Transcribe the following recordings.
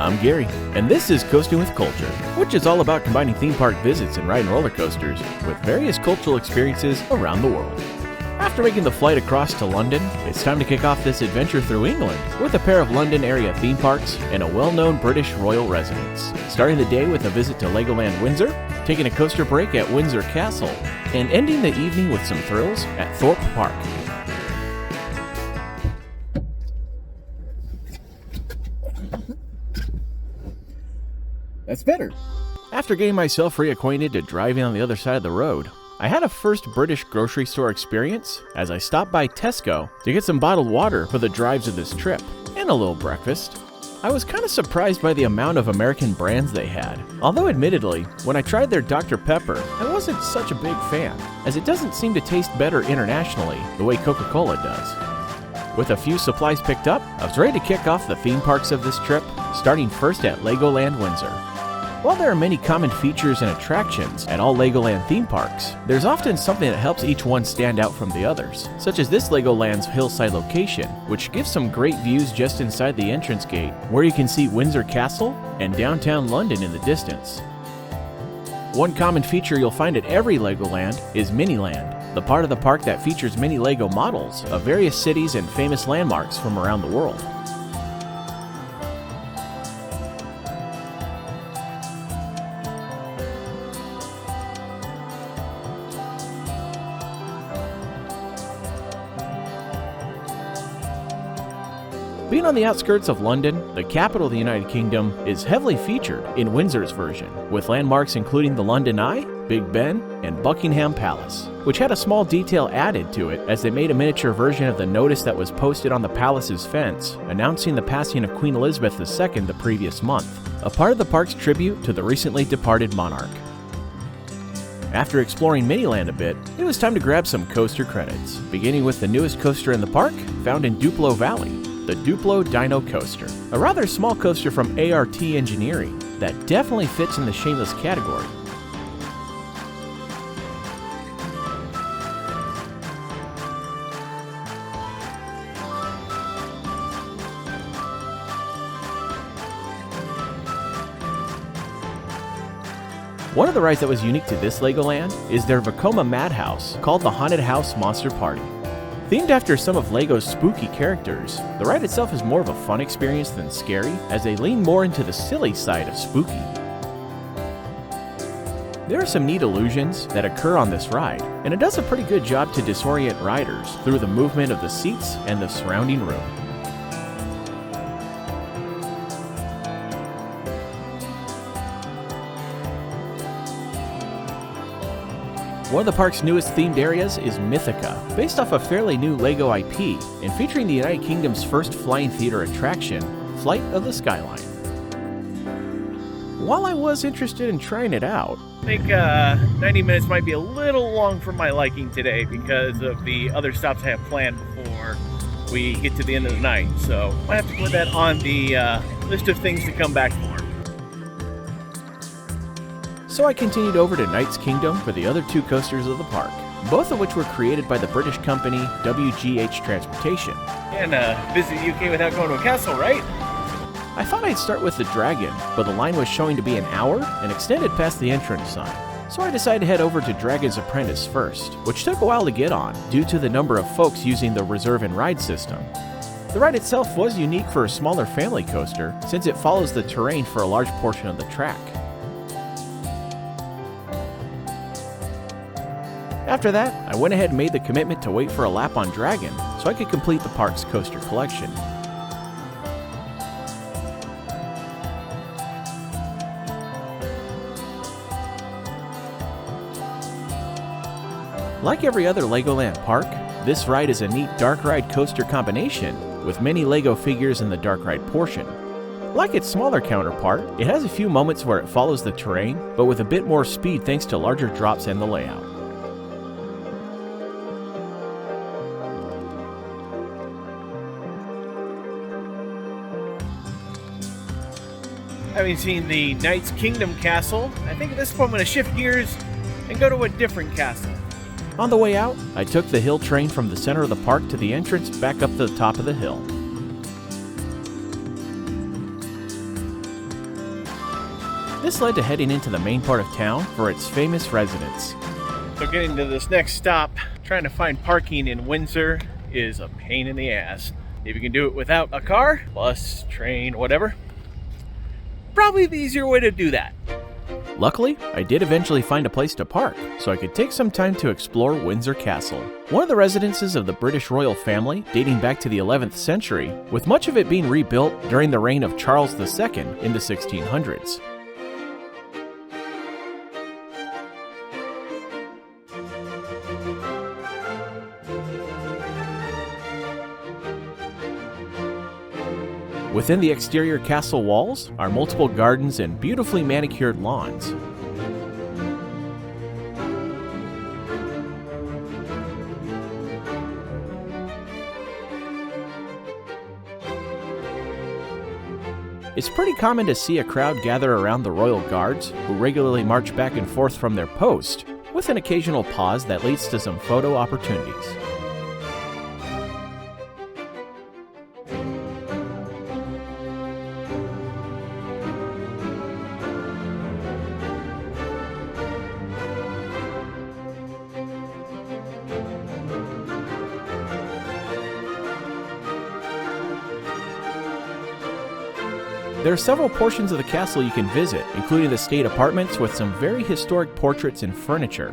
I'm Gary, and this is Coasting with Culture, which is all about combining theme park visits and riding roller coasters with various cultural experiences around the world. After making the flight across to London, it's time to kick off this adventure through England with a pair of London area theme parks and a well-known British royal residence. Starting the day with a visit to Legoland Windsor, taking a coaster break at Windsor Castle, and ending the evening with some thrills at Thorpe Park. That's better. After getting myself reacquainted to driving on the other side of the road, I had a first British grocery store experience as I stopped by Tesco to get some bottled water for the drives of this trip, and a little breakfast. I was kind of surprised by the amount of American brands they had, although admittedly, when I tried their Dr. Pepper, I wasn't such a big fan, as it doesn't seem to taste better internationally the way Coca-Cola does. With a few supplies picked up, I was ready to kick off the theme parks of this trip, starting first at Legoland Windsor. While there are many common features and attractions at all Legoland theme parks, there's often something that helps each one stand out from the others, such as this Legoland's hillside location, which gives some great views just inside the entrance gate, where you can see Windsor Castle and downtown London in the distance. One common feature you'll find at every Legoland is Miniland, the part of the park that features many Lego models of various cities and famous landmarks from around the world. Being on the outskirts of London, the capital of the United Kingdom, is heavily featured in Windsor's version, with landmarks including the London Eye, Big Ben, and Buckingham Palace, which had a small detail added to it as they made a miniature version of the notice that was posted on the palace's fence announcing the passing of Queen Elizabeth II the previous month, a part of the park's tribute to the recently departed monarch. After exploring Miniland a bit, it was time to grab some coaster credits, beginning with the newest coaster in the park, found in Duplo Valley, the Duplo Dino Coaster, a rather small coaster from ART Engineering that definitely fits in the shameless category. One of the rides that was unique to this Legoland is their Vekoma Madhouse, called the Haunted House Monster Party. Themed after some of LEGO's spooky characters, the ride itself is more of a fun experience than scary, as they lean more into the silly side of spooky. There are some neat illusions that occur on this ride, and it does a pretty good job to disorient riders through the movement of the seats and the surrounding room. One of the park's newest themed areas is Mythica, based off a fairly new LEGO IP and featuring the United Kingdom's first flying theater attraction, Flight of the Skyline. While I was interested in trying it out, I think 90 minutes might be a little long for my liking today because of the other stops I have planned before we get to the end of the night, so I have to put that on the list of things to come back for. So I continued over to Knight's Kingdom for the other two coasters of the park, both of which were created by the British company WGH Transportation. And visit the UK without going to a castle, right? I thought I'd start with the Dragon, but the line was showing to be an hour and extended past the entrance sign. So I decided to head over to Dragon's Apprentice first, which took a while to get on due to the number of folks using the reserve and ride system. The ride itself was unique for a smaller family coaster since it follows the terrain for a large portion of the track. After that, I went ahead and made the commitment to wait for a lap on Dragon so I could complete the park's coaster collection. Like every other Legoland park, this ride is a neat dark ride coaster combination with many Lego figures in the dark ride portion. Like its smaller counterpart, it has a few moments where it follows the terrain, but with a bit more speed thanks to larger drops and the layout. Having seen the Knight's Kingdom castle, I think at this point I'm going to shift gears and go to a different castle. On the way out, I took the hill train from the center of the park to the entrance back up to the top of the hill. This led to heading into the main part of town for its famous residents. So getting to this next stop, trying to find parking in Windsor is a pain in the ass. If you can do it without a car, bus, train, whatever, probably the easier way to do that. Luckily, I did eventually find a place to park, so I could take some time to explore Windsor Castle, one of the residences of the British royal family dating back to the 11th century, with much of it being rebuilt during the reign of Charles II in the 1600s. Within the exterior castle walls are multiple gardens and beautifully manicured lawns. It's pretty common to see a crowd gather around the royal guards, who regularly march back and forth from their post, with an occasional pause that leads to some photo opportunities. There are several portions of the castle you can visit, including the state apartments with some very historic portraits and furniture.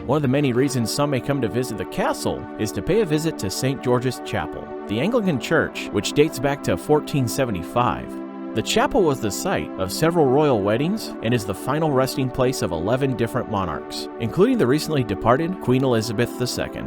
One of the many reasons some may come to visit the castle is to pay a visit to St. George's Chapel, the Anglican church, which dates back to 1475. The chapel was the site of several royal weddings and is the final resting place of 11 different monarchs, including the recently departed Queen Elizabeth II.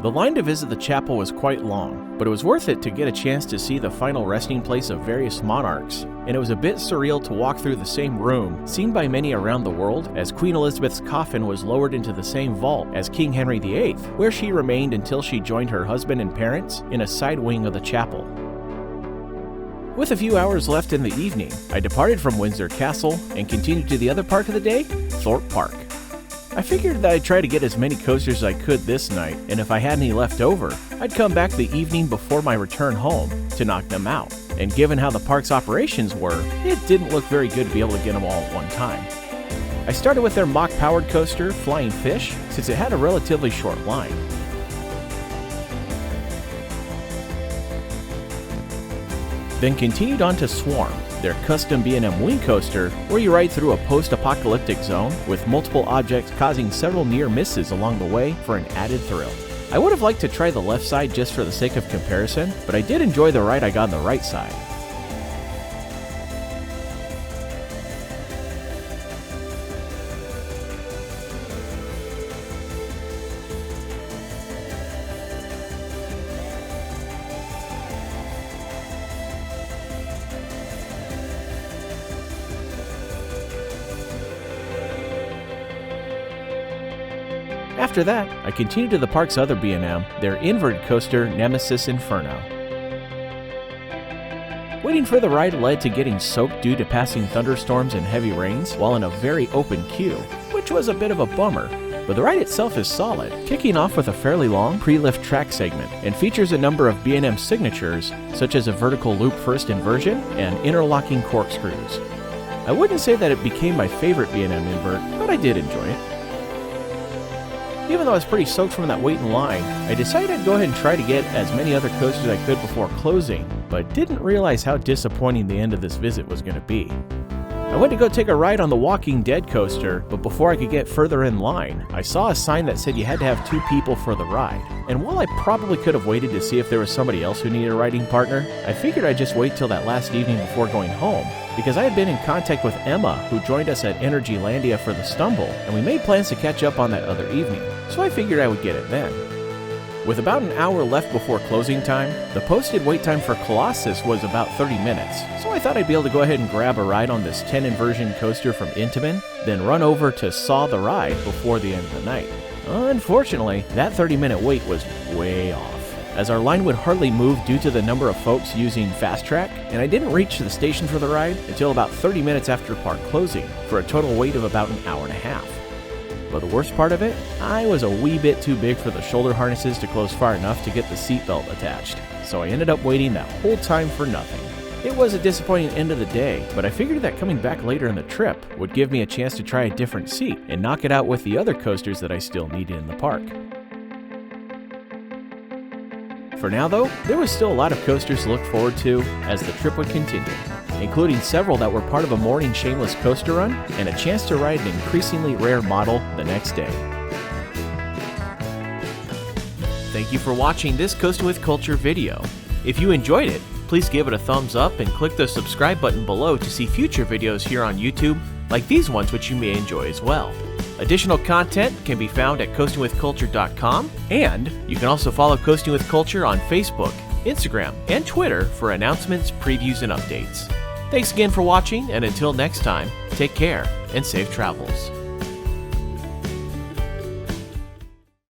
The line to visit the chapel was quite long, but it was worth it to get a chance to see the final resting place of various monarchs, and it was a bit surreal to walk through the same room seen by many around the world, as Queen Elizabeth's coffin was lowered into the same vault as King Henry VIII, where she remained until she joined her husband and parents in a side wing of the chapel. With a few hours left in the evening, I departed from Windsor Castle and continued to the other part of the day, Thorpe Park. I figured that I'd try to get as many coasters as I could this night, and if I had any left over, I'd come back the evening before my return home to knock them out. And given how the park's operations were, it didn't look very good to be able to get them all at one time. I started with their mock-powered coaster, Flying Fish, since it had a relatively short line. Then continued on to Swarm, their custom B&M wing coaster, where you ride through a post-apocalyptic zone with multiple objects causing several near misses along the way for an added thrill. I would have liked to try the left side just for the sake of comparison, but I did enjoy the ride I got on the right side. After that, I continued to the park's other B&M, their inverted coaster, Nemesis Inferno. Waiting for the ride led to getting soaked due to passing thunderstorms and heavy rains while in a very open queue, which was a bit of a bummer, but the ride itself is solid, kicking off with a fairly long pre-lift track segment and features a number of B&M signatures, such as a vertical loop first inversion and interlocking corkscrews. I wouldn't say that it became my favorite B&M invert, but I did enjoy it. Even though I was pretty soaked from that wait in line, I decided I'd go ahead and try to get as many other coasters as I could before closing, but didn't realize how disappointing the end of this visit was going to be. I went to go take a ride on the Walking Dead coaster, but before I could get further in line, I saw a sign that said you had to have 2 people for the ride. And while I probably could have waited to see if there was somebody else who needed a riding partner, I figured I'd just wait till that last evening before going home, because I had been in contact with Emma, who joined us at Energylandia for the Stumble, and we made plans to catch up on that other evening, so I figured I would get it then. With about an hour left before closing time, the posted wait time for Colossus was about 30 minutes, so I thought I'd be able to go ahead and grab a ride on this 10 inversion coaster from Intamin, then run over to Saw the Ride before the end of the night. Unfortunately, that 30-minute wait was way off, as our line would hardly move due to the number of folks using Fast Track, and I didn't reach the station for the ride until about 30 minutes after park closing, for a total wait of about an hour and a half. But the worst part of it, I was a wee bit too big for the shoulder harnesses to close far enough to get the seatbelt attached, so I ended up waiting that whole time for nothing. It was a disappointing end of the day, but I figured that coming back later in the trip would give me a chance to try a different seat and knock it out with the other coasters that I still needed in the park. For now though, there was still a lot of coasters to look forward to as the trip would continue, including several that were part of a morning shameless coaster run and a chance to ride an increasingly rare model the next day. Thank you for watching this Coasting with Culture video. If you enjoyed it, please give it a thumbs up and click the subscribe button below to see future videos here on YouTube like these ones which you may enjoy as well. Additional content can be found at coastingwithculture.com, and you can also follow Coasting with Culture on Facebook, Instagram, and Twitter for announcements, previews, and updates. Thanks again for watching, and until next time, take care and safe travels.